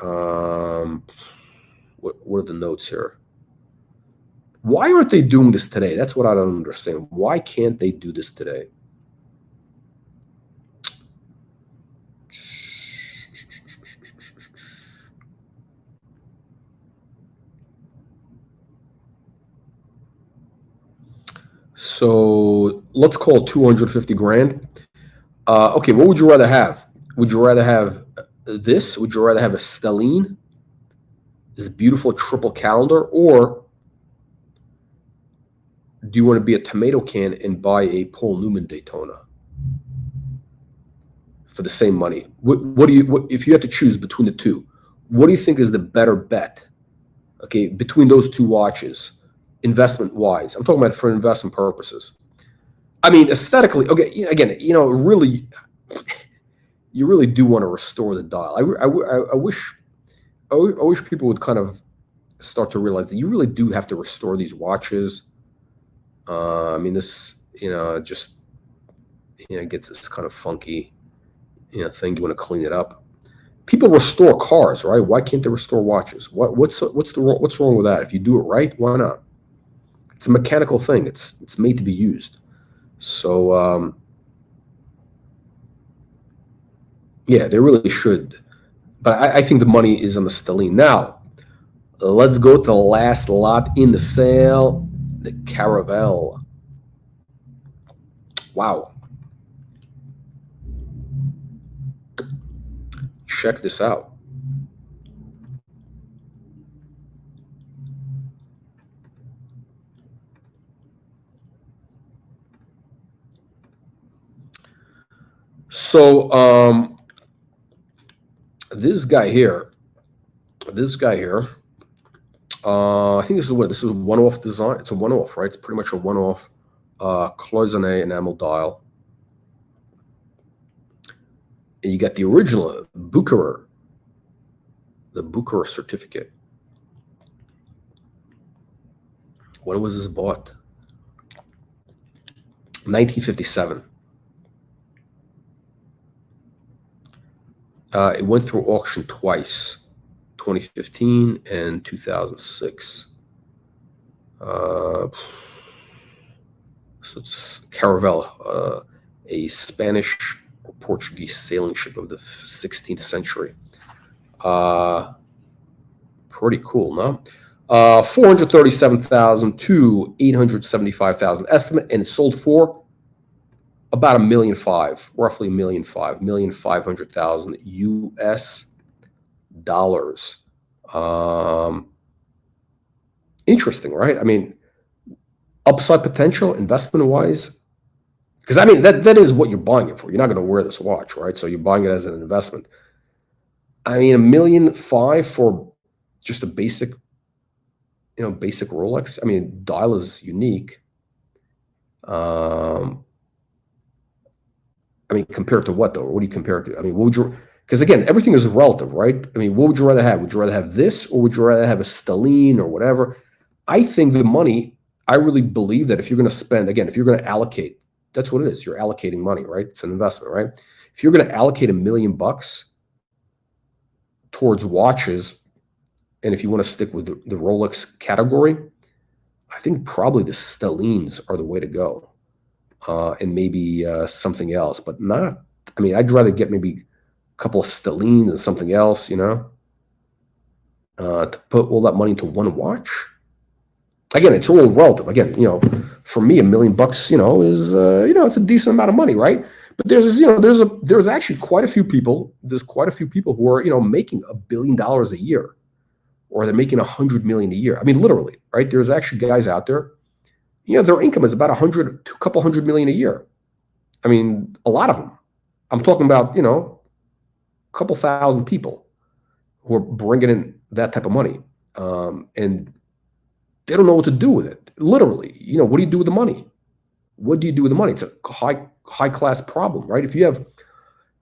What are the notes here? Why aren't they doing this today? That's what I don't understand. Why can't they do this today? So let's call it 250 grand. Okay, what would you rather have? Would you rather have this? Would you rather have a stellene, this beautiful triple calendar, or do you want to be a tomato can and buy a Paul Newman Daytona for the same money? What do you, if you had to choose between the two, what do you think is the better bet? Okay, between those two watches, investment wise, I'm talking about for investment purposes. I mean, aesthetically, okay, again, really, you really do want to restore the dial. I wish people would kind of start to realize that you really do have to restore these watches. I mean, this, just, gets this kind of funky, thing. You want to clean it up. People restore cars, right? Why can't they restore watches? What's wrong with that? If you do it right, why not? It's a mechanical thing. It's made to be used. So yeah, they really should. But I think the money is on the stellene. Now, let's go to the last lot in the sale, the Caravelle. Wow. Check this out. So this guy here, I think this is a one-off design. It's a one-off, right? It's pretty much a one-off cloisonné enamel dial. And you got the original Bucherer, the Bucherer certificate. When was this bought? 1957. It went through auction twice, 2015 and 2006. So it's Caravelle, a Spanish or Portuguese sailing ship of the 16th century. Pretty cool, no? 437,000 to 875,000 estimate, and it sold for about $1.5 million, roughly $1.5 million, $1,500,000 US dollars. Interesting, right? I mean, upside potential, investment wise, because I mean that is what you're buying it for. You're not going to wear this watch, right? So you're buying it as an investment. I mean, $1.5 million for just a basic, basic Rolex. I mean, dial is unique. I mean, compared to what though? What do you compare it to? I mean, what would you? Because again, everything is relative, right? I mean, what would you rather have? Would you rather have this, or would you rather have a stellene or whatever? I think the money. I really believe that if you're going to spend, again, if you're going to allocate, that's what it is. You're allocating money, right? It's an investment, right? If you're going to allocate $1 million towards watches, and if you want to stick with the Rolex category, I think probably the stellenes are the way to go. And maybe something else, but not, I mean, I'd rather get maybe a couple of stellenes and something else, to put all that money into one watch. Again, it's all relative. Again, for me, $1 million, is, it's a decent amount of money, right? But there's actually quite a few people, who are, making $1 billion a year, or they're making $100 million a year. I mean, literally, right? There's actually guys out there, their income is about a couple $100 million a year. I mean, a lot of them. I'm talking about, a couple thousand people who are bringing in that type of money. And they don't know what to do with it. Literally, what do you do with the money? What do you do with the money? It's a high class problem, right? If you have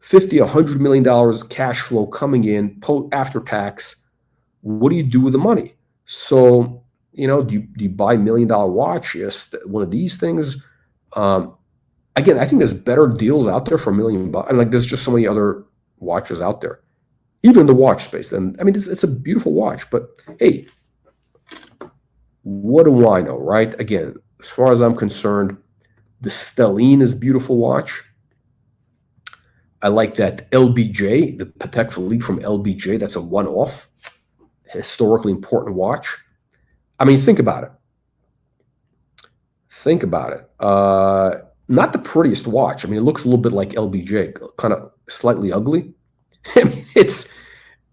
$50, $100 million cash flow coming in after tax, what do you do with the money? So, do you buy $1 million watch? Yes, one of these things. Again, I think there's better deals out there for $1 million. And like, there's just so many other watches out there, even in the watch space. And I mean, it's a beautiful watch, but hey, what do I know, right? Again, as far as I'm concerned, the stellene is a beautiful watch. I like that LBJ, the Patek Philippe from LBJ. That's a one-off, historically important watch. I mean, think about it. Think about it. Not the prettiest watch. I mean, it looks a little bit like LBJ, kind of slightly ugly. I mean, it's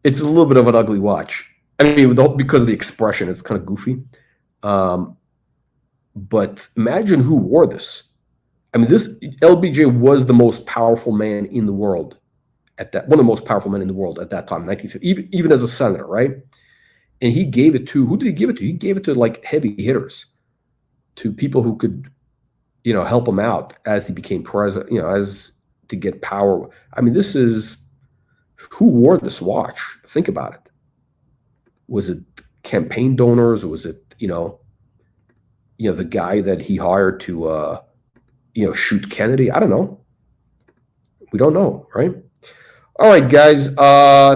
a little bit of an ugly watch. I mean, because of the expression, it's kind of goofy. But imagine who wore this. I mean, this LBJ was the most powerful man in the world at that, one of the most powerful men in the world at that time, 1950, even as a senator, right? And he gave it to, who did he give it to? He gave it to like heavy hitters, to people who could, you know, help him out as he became president, you know, as to get power. I mean, this is, who wore this watch? Think about it. Was it campaign donors, or was it, you know, the guy that he hired to, you know, shoot Kennedy? I don't know. We don't know, right? All right, guys.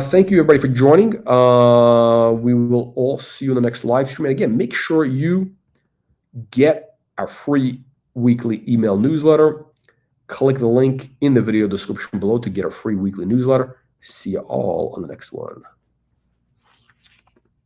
Thank you, everybody, for joining. We will all see you in the next live stream. And again, make sure you get our free weekly email newsletter. Click the link in the video description below to get our free weekly newsletter. See you all on the next one.